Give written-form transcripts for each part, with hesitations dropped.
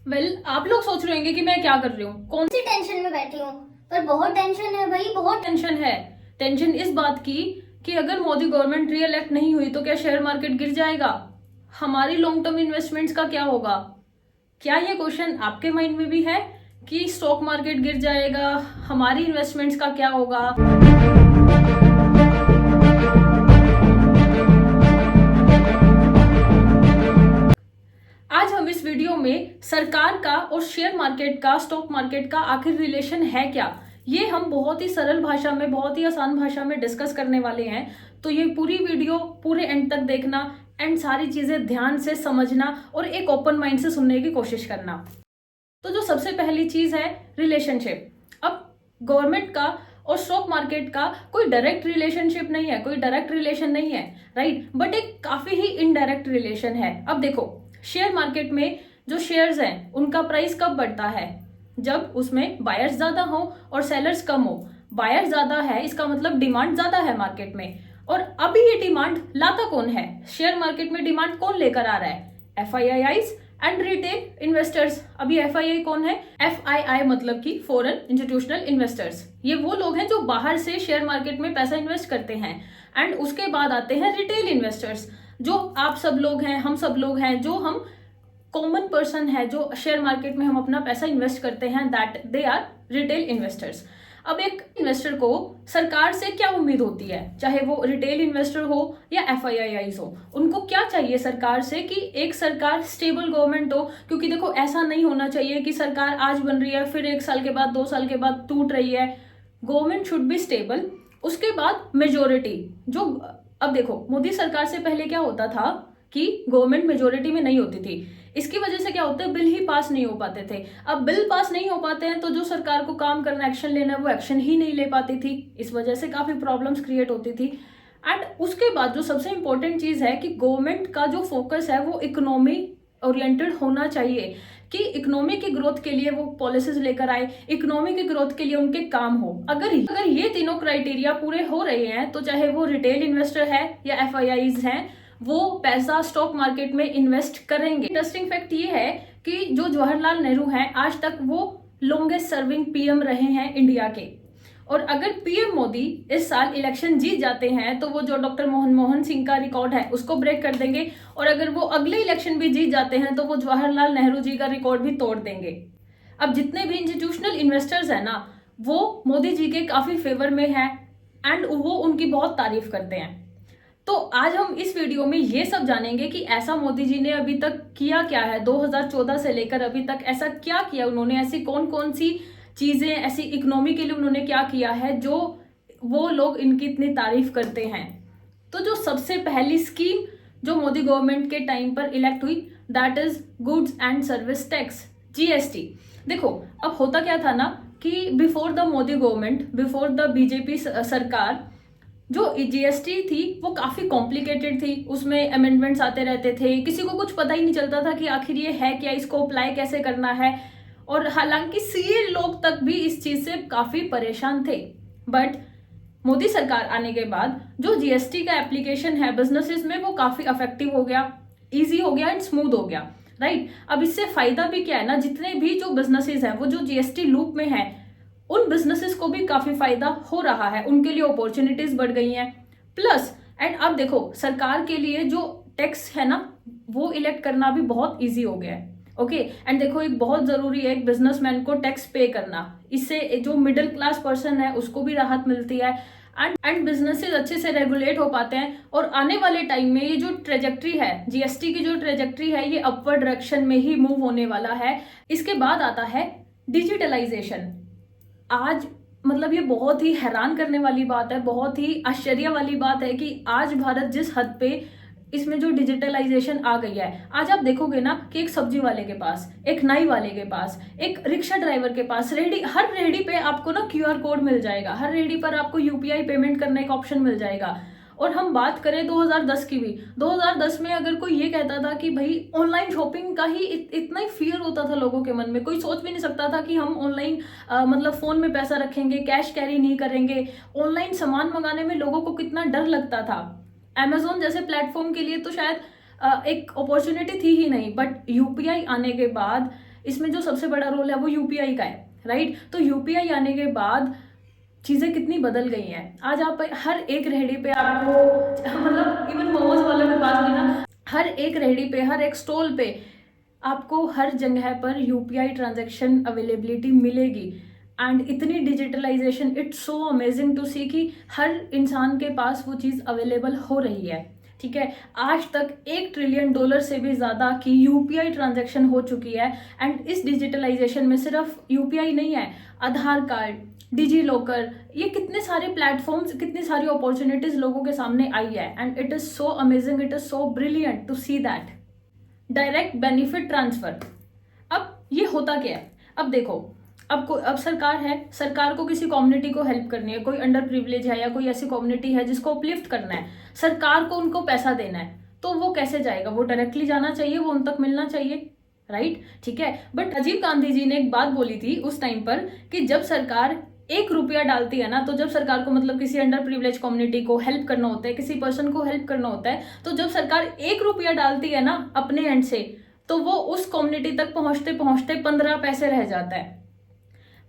आप लोग सोच रहे होंगे कि मैं क्या कर रही हूँ, कौन सी टेंशन में बैठी हूँ। पर बहुत टेंशन है भाई, बहुत टेंशन है। टेंशन इस बात की कि अगर मोदी गवर्नमेंट री इलेक्ट नहीं हुई तो क्या शेयर मार्केट गिर जाएगा, हमारी लॉन्ग टर्म इन्वेस्टमेंट्स का क्या होगा। क्या ये क्वेश्चन आपके माइंड में भी है कि स्टॉक मार्केट गिर जाएगा, हमारी इन्वेस्टमेंट्स का क्या होगा। आज हम इस वीडियो में सरकार का और शेयर मार्केट का, स्टॉक मार्केट का आखिर रिलेशन है क्या, ये हम बहुत ही सरल भाषा में, बहुत ही आसान भाषा में डिस्कस करने वाले हैं। तो ये पूरी वीडियो पूरे एंड तक देखना एंड सारी चीजें ध्यान से समझना और एक ओपन माइंड से सुनने की कोशिश करना। तो जो सबसे पहली चीज है रिलेशनशिप। अब गवर्नमेंट का और स्टॉक मार्केट का कोई डायरेक्ट रिलेशनशिप नहीं है, कोई डायरेक्ट रिलेशन नहीं है, राइट, बट एक काफी ही इनडायरेक्ट रिलेशन है। अब देखो, शेयर मार्केट में जो शेयर्स हैं उनका प्राइस कब बढ़ता है, जब उसमें बायर्स ज्यादा हो और सेलर्स कम हो। बायर ज्यादा है इसका मतलब डिमांड ज्यादा है मार्केट में, और अभी ये डिमांड लाता कौन है, शेयर मार्केट में डिमांड कौन लेकर आ रहा है, एफआईआईज एंड रिटेल इन्वेस्टर्स। अभी एफआईआई कौन है, एफआईआई मतलब कि फॉरेन इंस्टीट्यूशनल इन्वेस्टर्स। ये वो लोग हैं जो बाहर से शेयर मार्केट में पैसा इन्वेस्ट करते हैं। एंड उसके बाद आते हैं रिटेल इन्वेस्टर्स, जो आप सब लोग हैं, हम सब लोग हैं, जो हम कॉमन पर्सन है, जो शेयर मार्केट में हम अपना पैसा इन्वेस्ट करते हैं, that they are retail investors. अब एक इन्वेस्टर को सरकार से क्या उम्मीद होती है, चाहे वो रिटेल इन्वेस्टर हो या एफआईआईज हो, उनको क्या चाहिए सरकार से कि एक सरकार स्टेबल गवर्नमेंट हो। क्योंकि देखो, ऐसा नहीं होना चाहिए कि सरकार आज बन रही है फिर 1 साल के बाद 2 साल के बाद टूट रही है। Government should be stable. उसके बाद मेजोरिटी जो, अब देखो, मोदी सरकार से पहले क्या होता था कि गवर्नमेंट मेजोरिटी में नहीं होती थी। इसकी वजह से क्या होता है, बिल ही पास नहीं हो पाते थे। अब बिल पास नहीं हो पाते हैं तो जो सरकार को काम करना, एक्शन लेना है, वो एक्शन ही नहीं ले पाती थी। इस वजह से काफी प्रॉब्लम्स क्रिएट होती थी। एंड उसके बाद जो सबसे इंपॉर्टेंट चीज है कि गवर्नमेंट का जो फोकस है वो इकोनॉमी ओरिएंटेड होना चाहिए, कि इकोनॉमी की ग्रोथ के लिए वो पॉलिसीज लेकर आए, इकोनॉमी की ग्रोथ के लिए उनके काम हो। अगर ये तीनों क्राइटेरिया पूरे हो रहे हैं तो चाहे वो रिटेल इन्वेस्टर है या एफआईआईज हैं, वो पैसा स्टॉक मार्केट में इन्वेस्ट करेंगे। इंटरेस्टिंग फैक्ट ये है कि जो जवाहरलाल नेहरू हैं, आज तक वो लॉन्गेस्ट सर्विंग पीएम रहे हैं इंडिया के। और अगर पीएम मोदी इस साल इलेक्शन जीत जाते हैं तो वो जो डॉक्टर मनमोहन सिंह का रिकॉर्ड है उसको ब्रेक कर देंगे, और अगर वो अगले इलेक्शन भी जीत जाते हैं तो वो जवाहरलाल नेहरू जी का रिकॉर्ड भी तोड़ देंगे। अब जितने भी इंस्टीट्यूशनल इन्वेस्टर्स हैं ना, वो मोदी जी के काफी फेवर में है एंड वो उनकी बहुत तारीफ करते हैं। तो आज हम इस वीडियो में ये सब जानेंगे कि ऐसा मोदी जी ने अभी तक किया क्या है, 2014 से लेकर अभी तक ऐसा क्या किया उन्होंने, ऐसी कौन कौन सी चीजें, ऐसी इकोनॉमी के लिए उन्होंने क्या किया है जो वो लोग इनकी इतनी तारीफ करते हैं। तो जो सबसे पहली स्कीम जो मोदी गवर्नमेंट के टाइम पर इलेक्ट हुई, that is goods and service tax, GST. देखो, अब होता क्या था ना कि before the Modi government, before the BJP सरकार, जो जीएसटी थी वो काफी कॉम्प्लिकेटेड थी, उसमें अमेंडमेंट्स आते रहते थे, किसी को कुछ पता ही नहीं चलता था कि आखिर ये है क्या, इसको अप्लाई कैसे करना है। और हालांकि सीए लोग तक भी इस चीज से काफी परेशान थे। बट मोदी सरकार आने के बाद जो जीएसटी का एप्लीकेशन है बिजनेसेस में, वो काफी इफेक्टिव हो गया, इजी हो गया एंड स्मूथ हो गया, राइट। अब इससे फायदा भी क्या है ना, जितने भी जो बिजनेसेस हैं वो जो जीएसटी लूप में है, उन बिजनेसेस को भी काफी फायदा हो रहा है, उनके लिए अपॉर्चुनिटीज बढ़ गई हैं। प्लस एंड अब देखो, सरकार के लिए जो टैक्स है ना वो इलेक्ट करना भी बहुत इजी हो गया है। ओके, एंड देखो, एक बहुत जरूरी है एक बिजनेसमैन को टैक्स पे करना, इससे जो मिडिल क्लास पर्सन है उसको भी राहत मिलती है एंड बिजनेसेस अच्छे से रेगुलेट हो पाते हैं। और आने वाले टाइम में ये जो ट्रेजेक्ट्री है, जीएसटी की जो ट्रेजेक्ट्री है, ये अपवर्ड डायरेक्शन में ही मूव होने वाला है। इसके बाद आता है डिजिटलाइजेशन। आज मतलब ये बहुत ही हैरान करने वाली बात है, बहुत ही आश्चर्य वाली बात है कि आज भारत जिस हद पे इसमें जो डिजिटलाइजेशन आ गई है, आज आप देखोगे ना कि एक सब्जी वाले के पास, एक नाई वाले के पास, एक रिक्शा ड्राइवर के पास, रेडी, हर रेडी पे आपको ना क्यूआर कोड मिल जाएगा, हर रेडी पर आपको यूपीआई पेमेंट करने का ऑप्शन मिल जाएगा। और हम बात करें 2010 की भी, 2010 में अगर कोई ये कहता था कि भाई ऑनलाइन शॉपिंग का ही इतना ही फियर होता था लोगों के मन में, कोई सोच भी नहीं सकता था कि हम ऑनलाइन मतलब फोन में पैसा रखेंगे, कैश कैरी नहीं करेंगे। ऑनलाइन सामान मंगाने में लोगों को कितना डर लगता था। अमेजोन जैसे प्लेटफॉर्म के लिए तो शायद एक अपॉर्चुनिटी थी ही नहीं, बट यूपीआई आने के बाद इसमें जो सबसे बड़ा रोल है वो यूपीआई का है, राइट। तो यूपीआई आने के बाद चीज़ें कितनी बदल गई हैं। आज आप हर एक रेहड़ी पे आपको मतलब इवन मोमोज वालों के पास भी ना, हर एक रेहड़ी पे, हर एक स्टॉल पे आपको हर जगह पर यूपीआई ट्रांजैक्शन अवेलेबिलिटी मिलेगी। एंड इतनी digitalisation, it's so amazing to see कि हर इंसान के पास वो चीज़ अवेलेबल हो रही है, ठीक है। आज तक $1 ट्रिलियन से भी ज़्यादा की यूपीआई ट्रांजैक्शन हो चुकी है। एंड इस डिजिटलाइजेशन में सिर्फ यूपीआई नहीं है, आधार कार्ड, डिजी लॉकर, ये कितने सारे प्लेटफॉर्म्स, कितनी सारी अपॉर्चुनिटीज लोगों के सामने आई है। And it is so amazing, it is so brilliant to see that. Direct benefit transfer, अब ये होता क्या है। अब देखो, अब सरकार है, सरकार को किसी कम्युनिटी को हेल्प करनी है, कोई अंडर प्रिविलेज है या कोई ऐसी कम्युनिटी है जिसको अपलिफ्ट करना है, सरकार को उनको पैसा देना है, तो वो कैसे जाएगा? वो डायरेक्टली जाना चाहिए, वो उन तक मिलना चाहिए, राइट, ठीक है। बट राजीव गांधी जी ने एक बात बोली थी उस टाइम पर कि जब सरकार ₹1 डालती है ना, तो जब सरकार को मतलब किसी अंडर प्रिविलेज कम्युनिटी को हेल्प करना होता है, किसी पर्सन को हेल्प करना होता है, तो जब सरकार ₹1 डालती है ना अपने एंड से, तो वो उस कम्युनिटी तक पहुंचते पहुंचते 15 पैसे रह जाता है।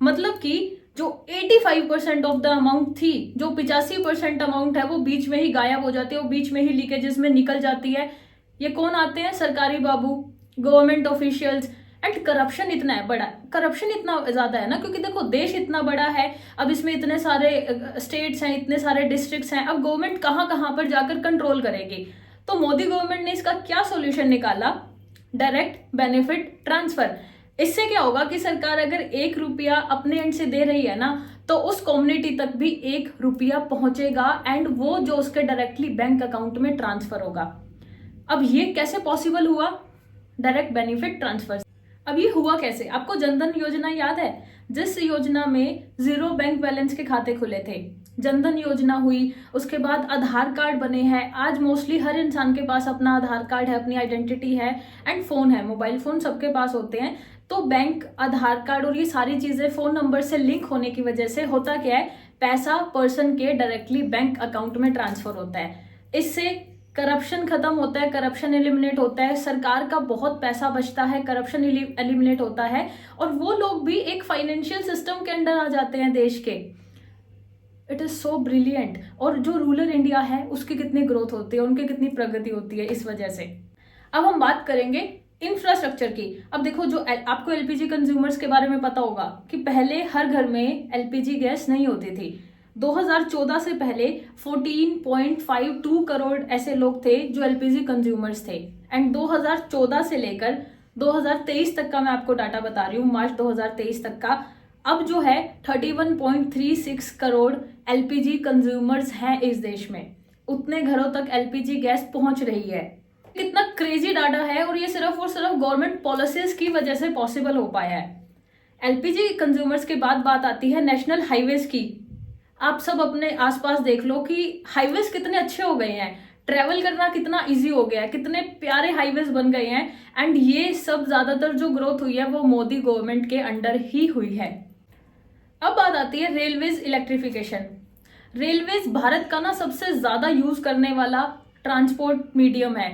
मतलब कि जो 85% ऑफ द अमाउंट थी, जो 85% अमाउंट है, वो बीच में ही गायब हो जाती है, वो बीच में ही लीकेजेस में निकल जाती है। ये कौन आते हैं? सरकारी बाबू, गवर्नमेंट ऑफिशियल्स। एंड करप्शन इतना है बड़ा, करप्शन इतना ज्यादा है ना, क्योंकि देखो देश इतना बड़ा है, अब इसमें इतने सारे स्टेट्स हैं, इतने सारे डिस्ट्रिक्ट्स हैं, अब गवर्नमेंट कहाँ कहाँ पर जाकर कंट्रोल करेगी। तो मोदी गवर्नमेंट ने इसका क्या सोल्यूशन निकाला? Direct benefit transfer. इससे क्या होगा कि सरकार अगर ₹1 अपने एंड से दे रही है ना, तो उस कम्युनिटी तक भी ₹1 पहुंचेगा एंड वो जो उसके डायरेक्टली बैंक अकाउंट में ट्रांसफर होगा। अब ये कैसे पॉसिबल हुआ? Direct benefit transfer. अब ये हुआ कैसे? आपको जनधन योजना याद है, जिस योजना में 0 बैंक बैलेंस के खाते खुले थे। जनधन योजना हुई, उसके बाद आधार कार्ड बने हैं। आज मोस्टली हर इंसान के पास अपना आधार कार्ड है, अपनी आइडेंटिटी है, एंड फोन है, मोबाइल फोन सबके पास होते हैं। तो बैंक, आधार कार्ड और ये सारी चीजें फोन नंबर से लिंक होने की वजह से होता क्या है, पैसा पर्सन के डायरेक्टली बैंक अकाउंट में ट्रांसफर होता है। इससे करप्शन खत्म होता है, करप्शन एलिमिनेट होता है, सरकार का बहुत पैसा बचता है, करप्शन एलिमिनेट होता है, और वो लोग भी एक फाइनेंशियल सिस्टम के अंडर आ जाते हैं देश के। It is so brilliant. और जो रूरल इंडिया है उसकी कितनी ग्रोथ होती है, उनकी कितनी प्रगति होती है इस वजह से। अब हम बात करेंगे इंफ्रास्ट्रक्चर की। अब देखो, जो आपको एलपीजी कंज्यूमर्स के बारे में पता होगा कि पहले हर घर में एलपीजी गैस नहीं होती थी। 2014 से पहले 14.52 करोड़ ऐसे लोग थे जो एलपीजी कंज्यूमर्स थे। एंड 2014 से लेकर 2023 तक का मैं आपको डाटा बता रही हूँ, मार्च 2023 तक का, अब जो है 31.36 करोड़ एलपीजी कंज्यूमर्स हैं इस देश में। उतने घरों तक एलपीजी गैस पहुंच रही है। कितना क्रेजी डाटा है, और ये सिर्फ और सिर्फ गवर्नमेंट पॉलिसीज की वजह से पॉसिबल हो पाया है। एलपीजी कंज्यूमर्स के बाद बात आती है नेशनल हाईवेज की। आप सब अपने आसपास देख लो कि हाईवेज कितने अच्छे हो गए हैं, ट्रैवल करना कितना इजी हो गया है, कितने प्यारे हाईवेज बन गए हैं। एंड ये सब ज्यादातर जो ग्रोथ हुई है वो मोदी गवर्नमेंट के अंडर ही हुई है। अब बात आती है रेलवेज इलेक्ट्रिफिकेशन। रेलवेज भारत का ना सबसे ज्यादा यूज करने वाला ट्रांसपोर्ट मीडियम है,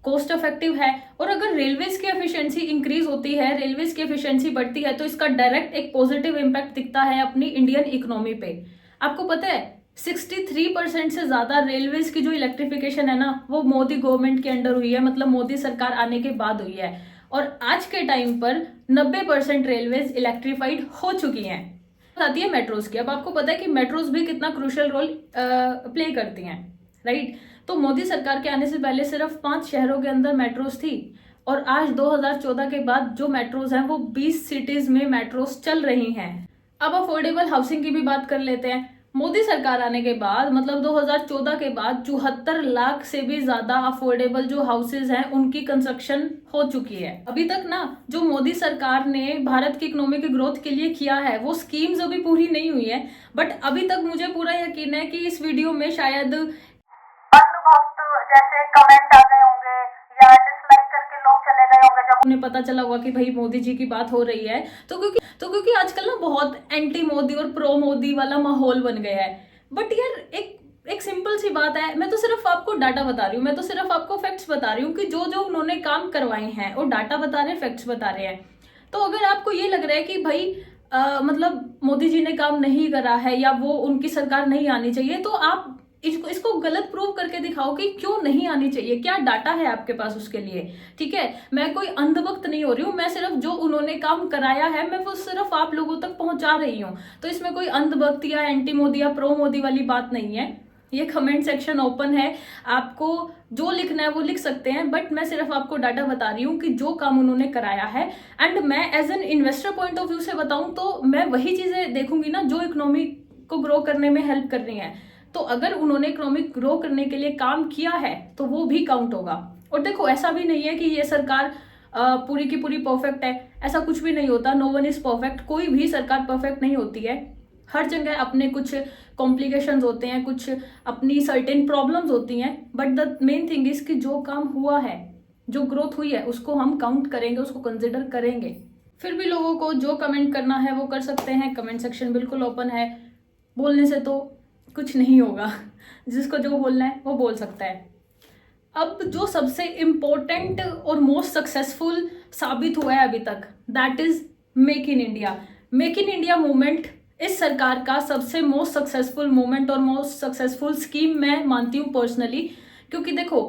कॉस्ट इफेक्टिव है, और अगर रेलवेज की एफिशिएंसी इंक्रीज होती है, रेलवेज की एफिशिएंसी बढ़ती है, तो इसका डायरेक्ट एक पॉजिटिव इम्पैक्ट दिखता है अपनी इंडियन इकोनॉमी पे। आपको पता है 63% से ज्यादा रेलवेज की जो इलेक्ट्रिफिकेशन है ना, वो मोदी गवर्नमेंट के अंडर हुई है, मतलब मोदी सरकार आने के बाद हुई है। और आज के टाइम पर 90% रेलवेज इलेक्ट्रीफाइड हो चुकी हैं। आती है मेट्रोज की। अब आपको पता है कि मेट्रोज भी कितना क्रूशियल रोल प्ले करती हैं, राइट। तो मोदी सरकार के आने से पहले सिर्फ 5 शहरों के अंदर मेट्रोज थी, और आज 2014 के बाद जो मेट्रोज हैं वो 20 सिटीज में मेट्रोज चल रही हैं। अब अफोर्डेबल हाउसिंग की भी बात कर लेते हैं। मोदी सरकार आने के बाद, मतलब 2014 के बाद 74 लाख से भी ज्यादा अफोर्डेबल जो हाउसेज हैं उनकी कंस्ट्रक्शन हो चुकी है। अभी तक ना जो मोदी सरकार ने भारत की इकोनॉमी की ग्रोथ के लिए किया है वो स्कीम्स अभी पूरी नहीं हुई है, बट अभी तक मुझे पूरा यकीन है कि इस वीडियो में शायद जैसे कमेंट आ गए होंगे या डिसलाइक करके लोग चले गए होंगे जब उन्हें पता चला होगा कि भाई मोदी जी की बात हो रही है। तो क्योंकि आजकल ना बहुत एंटी मोदी और प्रो मोदी वाला माहौल बन गया है। बट यार एक सिंपल सी बात है, मैं तो सिर्फ आपको डाटा बता रही हूँ, मैं तो सिर्फ आपको फैक्ट्स बता रही हूँ कि जो जो उन्होंने काम करवाए हैं, और डाटा बता रहे हैं, फैक्ट्स बता रहे हैं। तो अगर आपको ये लग रहा है कि भाई मतलब मोदी जी ने काम नहीं करा है या वो उनकी सरकार नहीं आनी चाहिए, तो आप इसको गलत प्रूव करके दिखाओ कि क्यों नहीं आनी चाहिए, क्या डाटा है आपके पास उसके लिए। ठीक है, मैं कोई अंधभक्त नहीं हो रही हूँ, मैं सिर्फ जो उन्होंने काम कराया है मैं वो सिर्फ आप लोगों तक पहुंचा रही हूँ। तो इसमें कोई अंधभक्त या एंटी मोदी या प्रो मोदी वाली बात नहीं है। ये कमेंट सेक्शन ओपन है, आपको जो लिखना है वो लिख सकते हैं, बट मैं सिर्फ आपको डाटा बता रही हूँ कि जो काम उन्होंने कराया है। एंड मैं as an investor point of view से बताऊं तो मैं वही चीजें देखूंगी ना जो इकोनॉमी को ग्रो करने में हेल्प कर रही है। तो अगर उन्होंने इकोनॉमिक ग्रो करने के लिए काम किया है तो वो भी काउंट होगा। और देखो, ऐसा भी नहीं है कि ये सरकार पूरी की पूरी परफेक्ट है, ऐसा कुछ भी नहीं होता। नो वन इज परफेक्ट, कोई भी सरकार परफेक्ट नहीं होती है। हर जगह अपने कुछ कॉम्प्लिकेशंस होते हैं, कुछ अपनी सर्टेन प्रॉब्लम्स होती हैं, but the main thing is कि जो काम हुआ है, जो ग्रोथ हुई है, उसको हम काउंट करेंगे, उसको कंसिडर करेंगे। फिर भी लोगों को जो कमेंट करना है वो कर सकते हैं, कमेंट सेक्शन बिल्कुल ओपन है। बोलने से तो कुछ नहीं होगा, जिसको जो बोलना है वो बोल सकता है। अब जो सबसे इम्पोर्टेंट और मोस्ट सक्सेसफुल साबित हुआ है अभी तक, that is make in India. Make in India movement इस सरकार का सबसे मोस्ट सक्सेसफुल मूवमेंट और मोस्ट सक्सेसफुल स्कीम मैं मानती हूँ पर्सनली। क्योंकि देखो,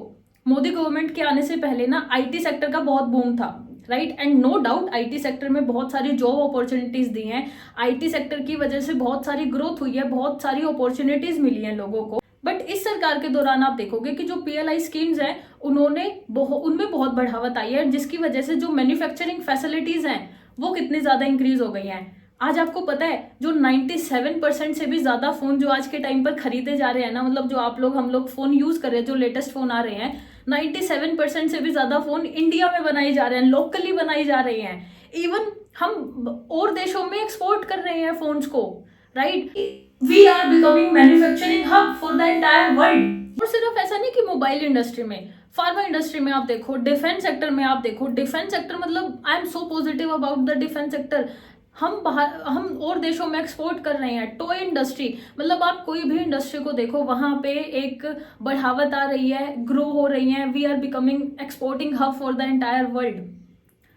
मोदी गवर्नमेंट के आने से पहले ना आईटी सेक्टर का बहुत बूम था, right. And no doubt IT sector में बहुत सारी जॉब अपॉर्चुनिटीज दी हैं, आईटी सेक्टर की वजह से बहुत सारी ग्रोथ हुई है, बहुत सारी अपॉर्चुनिटीज मिली हैं लोगों को। बट इस सरकार के दौरान आप देखोगे कि जो पीएलआई स्कीम्स हैं उनमें बहुत बढ़ावत आई है, जिसकी वजह से जो मैन्युफैक्चरिंग फैसिलिटीज हैं वो कितनी ज्यादा इंक्रीज हो गई हैं। आज आपको पता है जो 97% से भी ज्यादा फोन जो आज के टाइम पर खरीदे जा रहे हैं ना, मतलब जो हम लोग फोन यूज कर रहे हैं, जो लेटेस्ट फोन आ रहे हैं, 97% से भी ज्यादा फोन इंडिया में बनाए जा रहे हैं, लोकली बनाई जा रही हैं। इवन हम और देशों में एक्सपोर्ट कर रहे हैं फोन्स को, right. We are becoming manufacturing hub for the entire world. और सिर्फ ऐसा नहीं कि मोबाइल इंडस्ट्री में, फार्मा इंडस्ट्री में आप देखो, डिफेंस सेक्टर में आप देखो। डिफेंस सेक्टर मतलब I am so positive about the defence sector. हम और देशों में एक्सपोर्ट कर रहे हैं। टॉय इंडस्ट्री, मतलब आप कोई भी इंडस्ट्री को देखो, वहां पे एक बढ़ावत आ रही है, ग्रो हो रही है। We are becoming exporting hub for the entire world.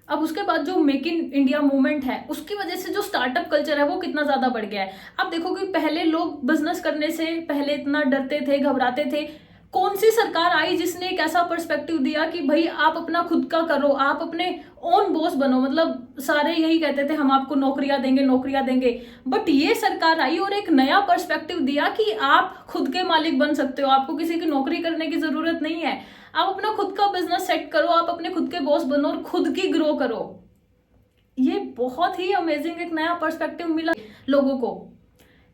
अब उसके बाद जो मेक इन इंडिया मूवमेंट है, उसकी वजह से जो स्टार्टअप कल्चर है वो कितना ज्यादा बढ़ गया है। आप देखो कि पहले लोग बिजनेस करने से पहले इतना डरते थे, घबराते थे। कौन सी सरकार आई जिसने एक ऐसा पर्सपेक्टिव दिया कि भाई आप अपना खुद का करो, आप अपने ओन बॉस बनो। मतलब सारे यही कहते थे हम आपको नौकरियां देंगे, बट ये सरकार आई और एक नया पर्सपेक्टिव दिया कि आप खुद के मालिक बन सकते हो, आपको किसी की नौकरी करने की जरूरत नहीं है। आप अपना खुद का बिजनेस सेट करो, आप अपने खुद के बॉस बनो और खुद की ग्रो करो। ये बहुत ही अमेजिंग एक नया पर्सपेक्टिव मिला लोगों को,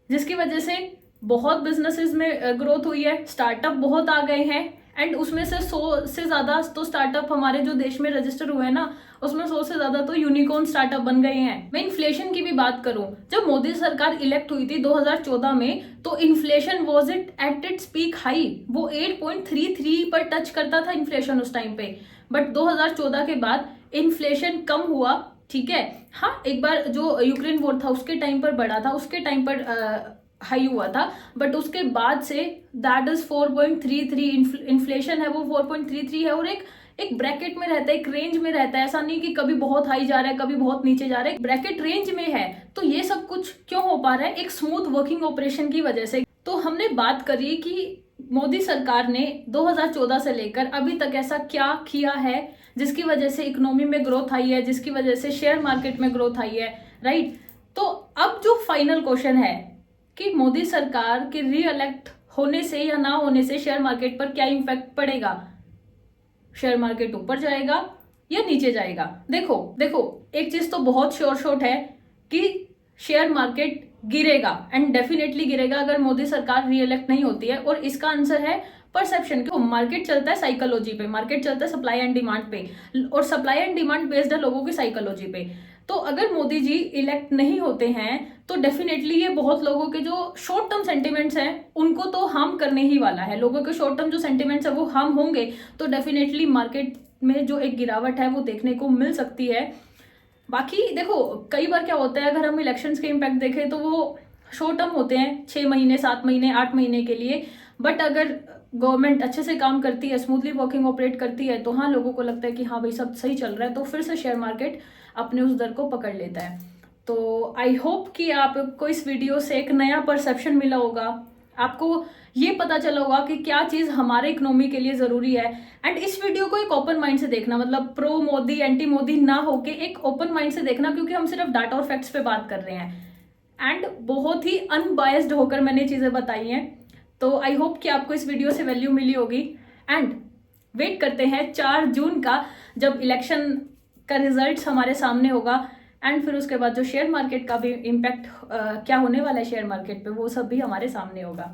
जिसकी वजह से बहुत बिजनेसेस में ग्रोथ हुई है, स्टार्टअप बहुत आ गए हैं। एंड उसमें से 100 से ज्यादा तो स्टार्टअप हमारे जो देश में रजिस्टर हुए हैं ना, उसमें 100 से ज्यादा तो यूनिकॉर्न स्टार्टअप बन गए हैं। मैं इन्फ्लेशन की भी बात करूं, जब मोदी सरकार इलेक्ट हुई थी 2014 में, तो inflation was it at its peak high. वो 8.33 पर टच करता था इन्फ्लेशन उस टाइम पे। बट 2014 के बाद इन्फ्लेशन कम हुआ, ठीक है। हाँ, एक बार जो यूक्रेन वॉर था उसके टाइम पर बढ़ा था, उसके टाइम पर हाई हुआ था, बट उसके बाद से दैट इज 4.33 इन्फ्लेशन है, वो 4.33 है और एक ब्रैकेट में रहता है, एक रेंज में रहता है। ऐसा नहीं कि कभी बहुत हाई जा रहा है, कभी बहुत नीचे जा रहा है, ब्रैकेट रेंज में है। तो ये सब कुछ क्यों हो पा रहा है? एक स्मूथ वर्किंग ऑपरेशन की वजह से। तो हमने बात करी कि मोदी सरकार ने 2014 से लेकर अभी तक ऐसा क्या किया है जिसकी वजह से इकोनॉमी में ग्रोथ आई है, जिसकी वजह से शेयर मार्केट में ग्रोथ आई है, राइट। तो अब जो फाइनल क्वेश्चन है कि मोदी सरकार के रीइलेक्ट होने से या ना होने से शेयर मार्केट पर क्या इम्पैक्ट पड़ेगा? शेयर मार्केट ऊपर जाएगा या नीचे जाएगा? देखो एक चीज तो बहुत श्योर शॉट है कि शेयर मार्केट गिरेगा, एंड डेफिनेटली गिरेगा अगर मोदी सरकार रीइलेक्ट नहीं होती है। और इसका आंसर है परसेप्शन। क्यों? मार्केट चलता है साइकोलॉजी पे, मार्केट चलता है सप्लाई एंड डिमांड पे, और सप्लाई एंड डिमांड बेस्ड है लोगों की साइकोलॉजी पे। तो अगर मोदी जी इलेक्ट नहीं होते हैं तो डेफिनेटली ये बहुत लोगों के जो शॉर्ट टर्म सेंटिमेंट्स हैं उनको तो हार्म करने ही वाला है। लोगों के शॉर्ट टर्म जो सेंटिमेंट्स है वो हार्म होंगे, तो डेफिनेटली मार्केट में जो एक गिरावट है वो देखने को मिल सकती है। बाकी देखो, कई बार क्या होता है, अगर हम इलेक्शंस के इम्पैक्ट देखें तो वो शॉर्ट टर्म होते हैं, 6 महीने, 7 महीने, 8 महीने के लिए। बट अगर गवर्नमेंट अच्छे से काम करती है, स्मूथली वर्किंग ऑपरेट करती है, तो हाँ लोगों को लगता है कि हाँ भाई सब सही चल रहा है, तो फिर से शेयर मार्केट अपने उस दर को पकड़ लेता है। तो आई होप कि आपको इस वीडियो से एक नया परसेप्शन मिला होगा, आपको ये पता चला होगा कि क्या चीज़ हमारे इकोनॉमी के लिए ज़रूरी है। एंड इस वीडियो को एक ओपन माइंड से देखना, मतलब प्रो मोदी एंटी मोदी ना होके एक ओपन माइंड से देखना, क्योंकि हम सिर्फ डाटा और फैक्ट्स पे बात कर रहे हैं एंड बहुत ही अनबायस्ड होकर मैंने चीज़ें बताई हैं। तो आई होप कि आपको इस वीडियो से वैल्यू मिली होगी एंड वेट करते हैं 4 जून का, जब इलेक्शन का रिजल्ट हमारे सामने होगा एंड फिर उसके बाद जो शेयर मार्केट का भी इम्पैक्ट क्या होने वाला है शेयर मार्केट पे, वो सब भी हमारे सामने होगा।